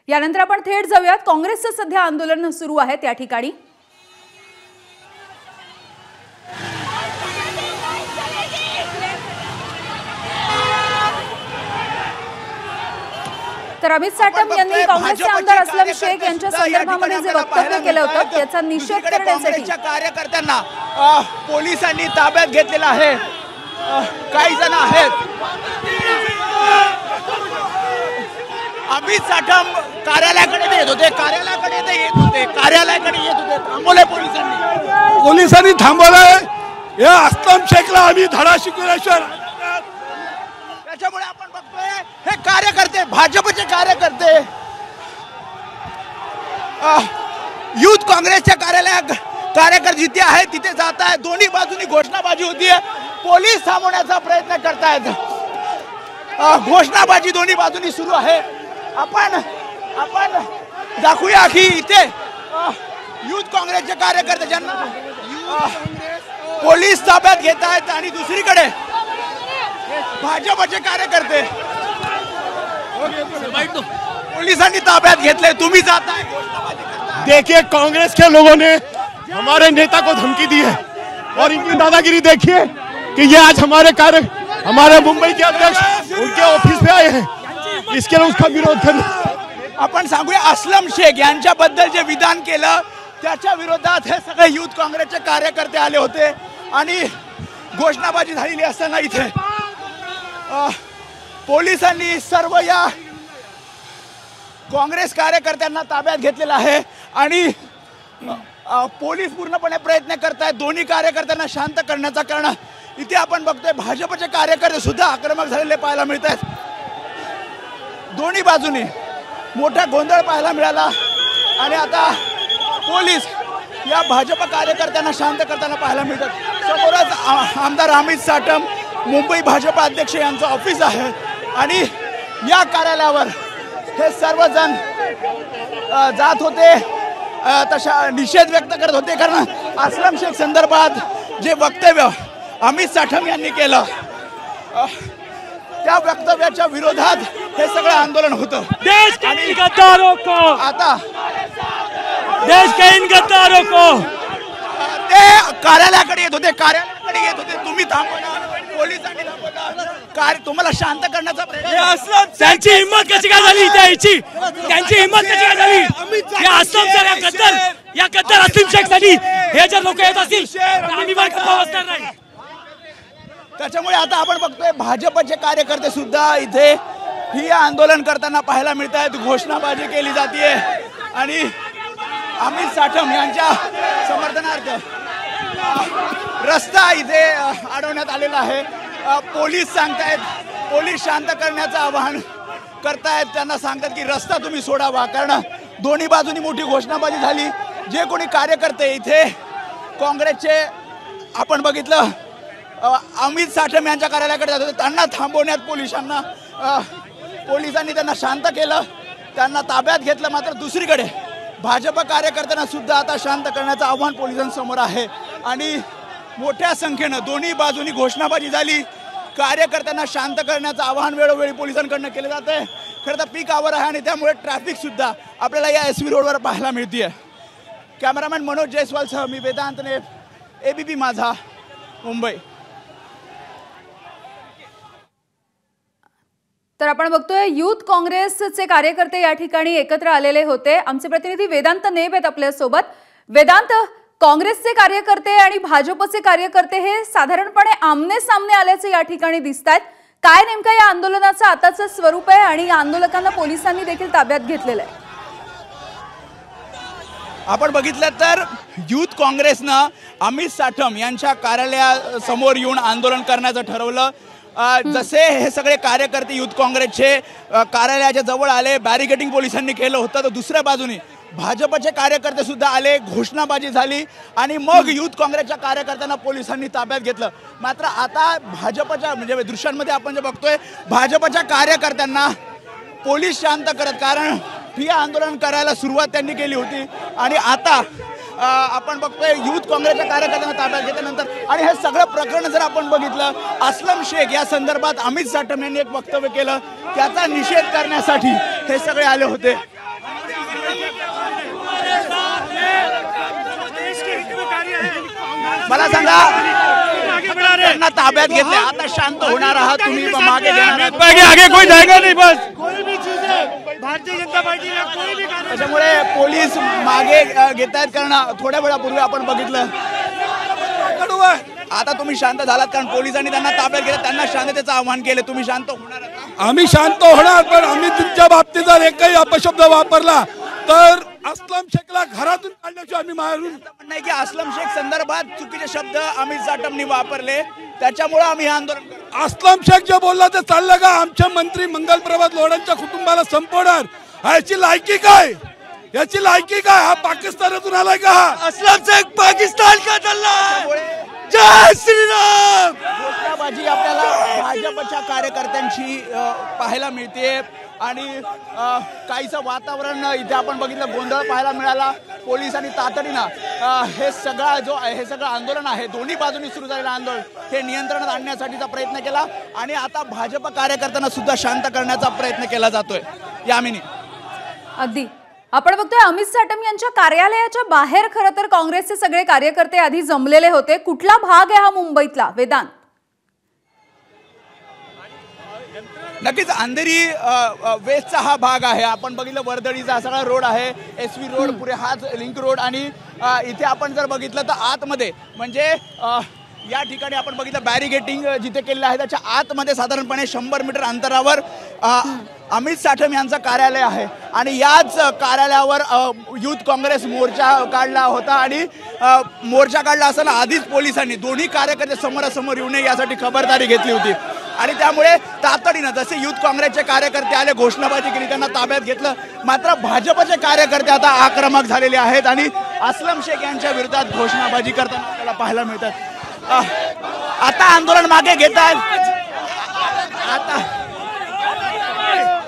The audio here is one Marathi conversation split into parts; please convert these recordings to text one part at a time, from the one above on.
यानंतर आपण थेट जाऊयात काँग्रेसचं सध्या आंदोलन सुरू आहे त्या ठिकाणी। तर अमित साटम यांनी काँग्रेसचे आमदार असलम शेख यांच्या संदर्भामध्ये जे वक्तव्य केलं होतं त्याचा निषेध करण्यासाठी कार्यकर्त्यांना पोलिसांनी ताब्यात घेतलेलं आहे। काही जण आहेत अमित साटम कार्यालयाकडे येत होते, कार्यालयाकडे येत होते, थांबवले पोलिसांनी थांबवलंय। या असलम शेखला आम्ही धडा शिकवल्याशिवाय त्याच्यामुळे आपण बघतोय हे कार्यकर्ते, भाजपचे कार्यकर्ते युथ काँग्रेसच्या कार्यकर्ते जिथे आहेत तिथे जात आहेत। दोन्ही बाजूनी घोषणाबाजी होतीये, पोलीस थांबवण्याचा प्रयत्न करतायत, घोषणाबाजी दोन्ही बाजूनी सुरू आहे। आपण दाखवूया की इथे युथ काँग्रेसचे कार्यकर्ते ज्यांना पोलीस ताब्यात घेत आहेत आणि दुसरीकडे भाजपचे कार्यकर्ते पुलिसांनी ताब्यात घेतले। तुम्ही जाताय घोषणाबाजी करताय। देखिए कांग्रेस के लोगों ने हमारे नेता को धमकी दी है और इनकी दादागिरी देखिए कि ये आज हमारे मुंबई के अध्यक्ष उनके ऑफिस पे आए हैं, इसके लिए उसका विरोध करना। आपण सांगूया असलम शेख यांच्याबद्दल जे विधान केलं त्याच्या विरोधात हे सगळे युथ काँग्रेसचे कार्यकर्ते आले होते आणि घोषणाबाजी झालेली असताना इथे पोलिसांनी सर्व या काँग्रेस कार्यकर्त्यांना ताब्यात घेतलेलं आहे आणि पोलीस पूर्णपणे प्रयत्न करतायत दोन्ही कार्यकर्त्यांना शांत करण्याचा। कारण इथे आपण बघतोय भाजपचे कार्यकर्ते सुद्धा आक्रमक झालेले पाहायला मिळत आहेत। दोन्ही बाजूनी मोठा गोंधळ पाहायला मिळाला आणि आता पोलीस या भाजप कार्यकर्त्यांना शांत करताना पाहायला मिळतात। समोरच आमदार अमित साटम मुंबई भाजप अध्यक्ष यांचं ऑफिस आहे आणि या कार्यालयावर हे सर्वजण जात होते, तशा निषेध व्यक्त करत होते। कारण असलम शेख संदर्भात जे वक्तव्य अमित साटम यांनी केलं त्या वक्तव्याच्या विरोधात हे सगळं आंदोलन होतं। देश के इन गद्दारों को, आता देश के इन गद्दारों को ते कार्यालयाकडे येत होते, तुम्ही थांबवला, पोलिसांनी थांबवला, तुम्हाला शांत करण्याचा प्रयत्न। त्यांची हिम्मत कशी काय झाली त्याची, त्यांची हिम्मत कशी काय झाली? या गद्दार असलम शेखसाठी हे जर लोक येत असतील तर आम्ही बसणार नाही। त्याच्यामुळे आता आपण बघतोय भाजपचे कार्यकर्ते सुद्धा इथे ही आंदोलन करताना पाहायला मिळत आहेत। घोषणाबाजी केली जाते आणि अमित साटम यांच्या समर्थनार्थ रस्ता इथे अडवण्यात आलेला आहे। पोलीस सांगतायत, पोलीस शांत करण्याचं आवाहन करतायत, त्यांना सांगतात की रस्ता तुम्ही सोडावा। कारण दोन्ही बाजूनी मोठी घोषणाबाजी झाली। जे कोणी कार्यकर्ते इथे काँग्रेसचे आपण बघितलं अमित साटम यांच्या कार्यालयाकडे जात होते, त्यांना थांबवण्यात पोलिसांनी त्यांना शांत केलं, त्यांना ताब्यात घेतलं। मात्र दुसरीकडे भाजप कार्यकर्त्यांना सुद्धा आता शांत करण्याचं आव्हान पोलिसांसमोर आहे आणि मोठ्या संख्येनं दोन्ही बाजूनी घोषणाबाजी झाली। कार्यकर्त्यांना शांत करण्याचं आवाहन वेळोवेळी पोलिसांकडून केलं जाते। खरं तर पीक आवर आहे आणि त्यामुळे ट्रॅफिक सुद्धा आपल्याला या SV रोडवर पाहायला मिळते। कॅमेरामॅन मनोज जयस्वालसह मी वेदांत ने, ABP माझा, मुंबई। तर आपण बघतोय युथ काँग्रेसचे कार्यकर्ते या ठिकाणी एकत्र आलेले होते। आमचे प्रतिनिधी वेदांत नेब आहेत आपल्या सोबत। वेदांत, काँग्रेसचे कार्यकर्ते आणि भाजपचे कार्यकर्ते हे साधारणपणे आमने सामने आल्याचे या ठिकाणी दिसतात। काय नेमकं या आंदोलनाचं आताचं स्वरूप आहे आणि आंदोलकांना पोलिसांनी देखील ताब्यात घेतलेलं आहे? आपण बघितलं तर युथ काँग्रेसनं अमित साटम यांच्या कार्यालयासमोर येऊन आंदोलन करण्याचं ठरवलं। जसे हे सगळे कार्यकर्ते युथ काँग्रेसचे कार्यालयाच्या जवळ आले, बॅरिकेडिंग पोलिसांनी केलं होतं, तर दुसऱ्या बाजूने भाजपचे कार्यकर्ते सुद्धा आले, घोषणाबाजी झाली आणि मग युथ काँग्रेसच्या कार्यकर्त्यांना पोलिसांनी ताब्यात घेतलं। मात्र आता भाजपच्या म्हणजे दृश्यांमध्ये आपण जे बघतोय भाजपच्या कार्यकर्त्यांना पोलीस शांत करत, कारण ठिय्या आंदोलन करायला सुरुवात त्यांनी केली होती आणि आता आपण बघतोय युथ काँग्रेसच्या कार्यकर्त्यांना ताब्यात घेतल्यानंतर आणि हे सगळं प्रकरण जर आपण बघितलं असलम शेख या संदर्भात अमित साटम यांनी एक वक्तव्य केलं, त्याचा निषेध करण्यासाठी हे सगळे आले होते। मला सांगा, त्यांना ताब्यात घेतले, आता शांत होणार आहात तुम्ही, मागे घेणार आहात? आगे कोई जाएगा नहीं, बस भारतीय जनता पार्टी कोई भी त्याच्यामुळे पोलीस मागे घेत आहेत, कारण थोड्या वेळापूर्वी आपण बघितलं. आता तुम्ही शांत झालात कारण पोलिसांनी त्यांना ताब्यात घेतलं, त्यांना शांततेचं आव्हान केलं. तुम्ही शांत होणार आहात? आम्ही शांत होणार, पण आम्ही तुमच्या बाबतीत जर एकही अपशब्द वापरला तर अस्लम शेखला घरातून काढण्याची आम्ही मारून. म्हणणं आहे की अस्लम शेख संदर्भात चुकीचे शब्द अमित साटमनी वापरले, त्याच्यामुळे आम्ही हे आंदोलन करतो. अस्लम शेख जे बोलला ते चाललं का? आमचे मंत्री मंगलप्रभात लोढांच्या कुटुंबाला संपवणार, याची लायकी काय? याची लायकी काय? हा पाकिस्तानातून आलाय का? असलम शेख पाकिस्तान का चालला. जय श्रीराम. घोषणाबाजी आपल्याला भाजपच्या कार्यकर्त्यांची पाहायला मिळते आणि काहीसं वातावरण इथे आपण बघितलं, गोंधळ पाहायला मिळाला. पोलिसांनी तातडीनं हे सगळं आंदोलन आहे, दोन्ही बाजूंनी सुरू झालेलं आंदोलन हे नियंत्रणात आणण्यासाठीचा प्रयत्न केला आणि आता भाजप कार्यकर्त्यांना सुद्धा शांत करण्याचा प्रयत्न केला जातोय. यामिनी, अगदी आपण बघतोय अमित साटम यांच्या कार्यालयाच्या बाहेर खरं तर काँग्रेसचे सगळे कार्यकर्ते आधी जमलेले होते. कुठला भाग आहे हा मुंबईतला, वेदांत? नक्कीच अंधेरी वेस्टचा हा भाग आहे. आपण बघितलं वर्दळीचा सगळा रोड आहे, SV रोड, पुढे हाच लिंक रोड आणि इथे आपण जर बघितलं तर आतमध्ये म्हणजे या ठिकाणी आपण बघितलं बॅरिगेटिंग जिथे केलेलं आहे त्याच्या आतमध्ये साधारणपणे 100 मीटर अंतरावर अमित साटम यांचं कार्यालय आहे आणि याच कार्यालयावर युथ काँग्रेस मोर्चा काढला होता आणि मोर्चा काढला असताना आधीच पोलिसांनी दोन्ही कार्यकर्ते समोरासमोर येऊ नये यासाठी खबरदारी घेतली होती आणि त्यामुळे तातडीनं जसे युथ काँग्रेसचे कार्यकर्ते आले, घोषणाबाजी केली, त्यांना ताब्यात घेतलं. मात्र भाजपचे कार्यकर्ते आता आक्रमक झालेले आहेत आणि अस्लम शेख यांच्या विरोधात घोषणाबाजी करताना आपल्याला पाहायला मिळतात. आता आंदोलन मागे घेत आहेत,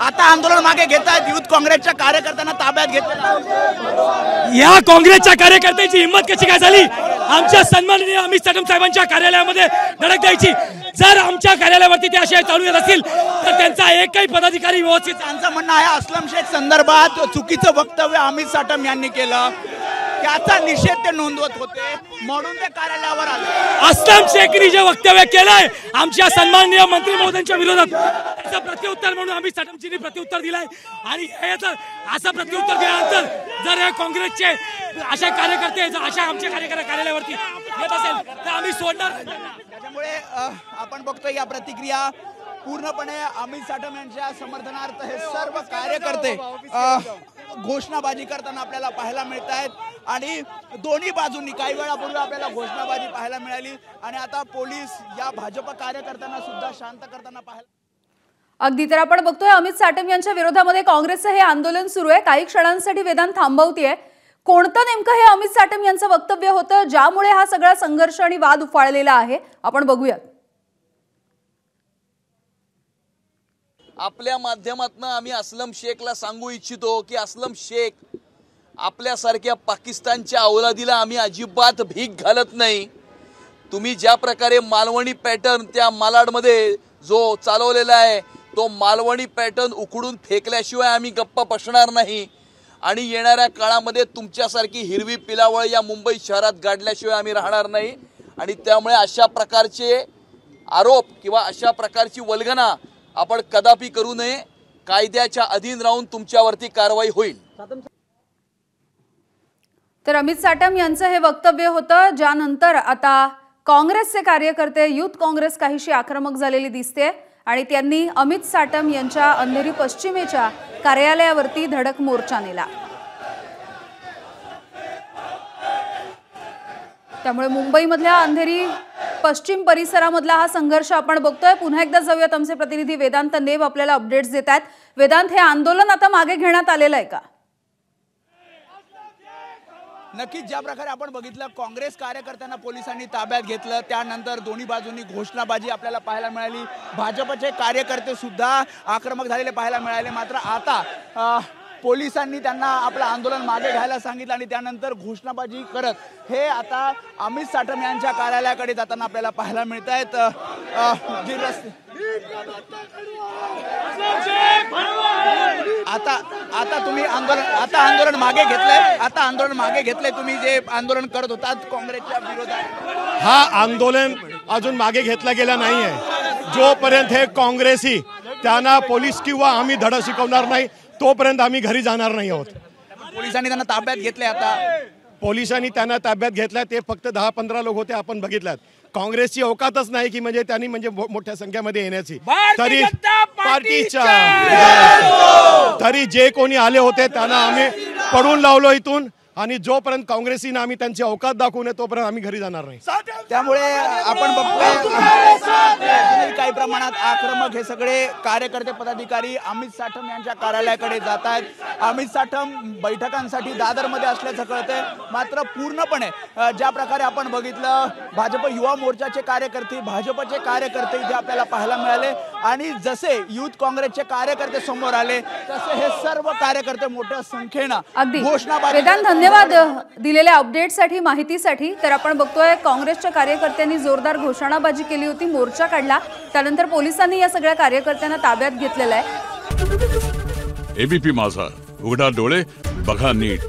आता आंदोलन मागे घेत आहेत. युथ काँग्रेसच्या कार्यकर्त्यांना ताब्यात घेतलं. या काँग्रेसच्या कार्यकर्त्यांची हिंमत कशी काय झाली आमच्या सन्माननीय अमित साटम साहेबांच्या कार्यालयामध्ये धडक द्यायची? जर आमच्या कार्यालयावरती ते असे चालू येत असतील तर त्यांचा एकही पदाधिकारी व्यवस्थित. त्यांचं म्हणणं आहे अस्लम शेख संदर्भात चुकीचं वक्तव्य अमित साटम यांनी केलं, त्याचा निषेध ते नोंदवत होते म्हणून ते कार्यालयावर आले. अस्लम शेखनी जे वक्तव्य केलंय आमच्या सन्माननीय मंत्री महोदयांच्या विरोधात त्याचं प्रत्युत्तर म्हणून अमित साटमजींनी प्रत्युत्तर दिलंय आणि हे तर असं प्रत्युत्तर दिल्यानंतर जर या काँग्रेसचे अशा कार्यकर्ते अशा आमच्या कार्यालयावरती येत असेल तर आम्ही सोडणार. त्याच्यामुळे आपण बघतोय या प्रतिक्रिया पूर्णपणे अमित साटम यांच्या समर्थनार्थ हे सर्व कार्यकर्ते घोषणाबाजी करताना आपल्याला पाहायला मिळत आहेत आणि दोन्ही बाजूंनी काही वेळापूर्वी आपल्याला घोषणाबाजी पाहायला मिळाली आणि आता पोलीस या भाजप कार्यकर्त्यांना सुद्धा शांत करताना पाहायला. अगदी तर आपण बघतोय अमित साटम यांच्या विरोधामध्ये काँग्रेसचं हे आंदोलन सुरू आहे. काही क्षणांसाठी वेदांत थांबवतीये. कोणतं नेमकं हे अमित साटम यांचं वक्तव्य होतं ज्यामुळे हा सगळा संघर्ष आणि वाद उफाळलेला आहे? आपण बघूयात. आपल्या माध्यमातून आम्ही अस्लम शेखला सांगू इच्छितो की अस्लम शेख आपल्यासारख्या पाकिस्तानच्या अवलादीला आम्ही अजिबात भीक घालत नाही. तुम्ही ज्या प्रकारे मालवणी पॅटर्न त्या मालाडमध्ये जो चालवलेला आहे तो मालवणी पॅटर्न उखडून फेकल्याशिवाय आम्ही गप्प बसणार नाही आणि येणाऱ्या काळामध्ये तुमच्यासारखी हिरवी पिलावळ या मुंबई शहरात गाडल्याशिवाय आम्ही राहणार नाही आणि त्यामुळे अशा प्रकारचे आरोप किंवा अशा प्रकारची वल्गना आपण कदापि करू नये. कायद्याच्या अधीन राहून तुमच्यावरती कारवाई होईल. तर अमित साटम यांचं हे वक्तव्य होतं ज्यानंतर आता काँग्रेसचे कार्यकर्ते युथ काँग्रेस काहीशी आक्रमक झालेली दिसते आणि त्यांनी अमित साटम यांच्या अंधेरी पश्चिमेच्या कार्यालयावरती धडक मोर्चा नेला. त्यामुळे मुंबईमधल्या अंधेरी पश्चिम परिसरामधला हा संघर्ष आपण बघतोय. पुन्हा एकदा जाऊयात, आमचे प्रतिनिधी वेदांत नेब आपल्याला अपडेट्स देत आहेत. वेदांत, हे आंदोलन आता मागे घेण्यात आलेलं आहे का? नक्कीच ज्या प्रकारे आपण बघितलं काँग्रेस कार्यकर्त्यांना पोलिसांनी ताब्यात घेतलं, त्यानंतर दोन्ही बाजूंनी घोषणाबाजी आपल्याला पाहायला मिळाली. भाजपचे कार्यकर्ते सुद्धा आक्रमक झालेले पाहायला मिळाले. मात्र आता पोलिसांनी त्यांना आपलं आंदोलन मागे घ्यायला सांगितलं आणि त्यानंतर घोषणाबाजी करत हे आता अमित साटम यांच्या कार्यालयाकडे जाताना आपल्याला पाहायला मिळत आहेत. आता तुम्ही आंदोलन मागे घेतलंय तुम्ही जे आंदोलन करत होतात काँग्रेसच्या विरोधात हा आंदोलन अजून मागे घेतला गेला नाहीये. जोपर्यंत हे काँग्रेसी त्यांना पोलीस किंवा आम्ही धडा शिकवणार नाही तोपर्यंत आम्ही घरी जाणार नाही आहोत. पोलिसांनी त्यांना ताब्यात घेतले. आता पोलिसांनी त्यांना ताब्यात घेतला. ते फक्त 10-15 लोक होते, आपण बघितल्यात. काँग्रेसची औकातच नाही की म्हणजे त्यांनी मोठ्या संख्येमध्ये येण्याची. तरी जे कोणी आले होते त्यांना आम्ही पडून लावलो इथून. आणि जोपर्यंत काँग्रेसीने आम्ही त्यांची औकात दाखवू नये तोपर्यंत आम्ही घरी जाणार नाही. त्यामुळे आपण बघतोय काही प्रमाणात आक्रमक हे सगळे कार्यकर्ते पदाधिकारी अमित साठम यांच्या कार्यालयाकडे जात आहेत. अमित साठम बैठकांसाठी दादरमध्ये असल्याचं कळतंय. मात्र पूर्णपणे ज्या प्रकारे आपण बघितलं भाजप युवा मोर्चाचे कार्यकर्ते भाजपचे कार्यकर्ते इथे आपल्याला पाहायला मिळाले. आणि जसे युथ काँग्रेसचे कार्यकर्ते समोर आले तसे हे सर्व कार्यकर्ते मोठ्या संख्येनं घोषणाबाजी. धन्यवाद दिलेल्या अपडेटसाठी माहितीसाठी. तर आपण बघतोय काँग्रेसच्या कार्यकर्त्यांनी जोरदार घोषणाबाजी केली होती, मोर्चा काढला. त्यानंतर पोलिसांनी या सगळ्या कार्यकर्त्यांना ताब्यात घेतलेलं आहे. एबीपी माझा, उघडा डोळे बघा नीट.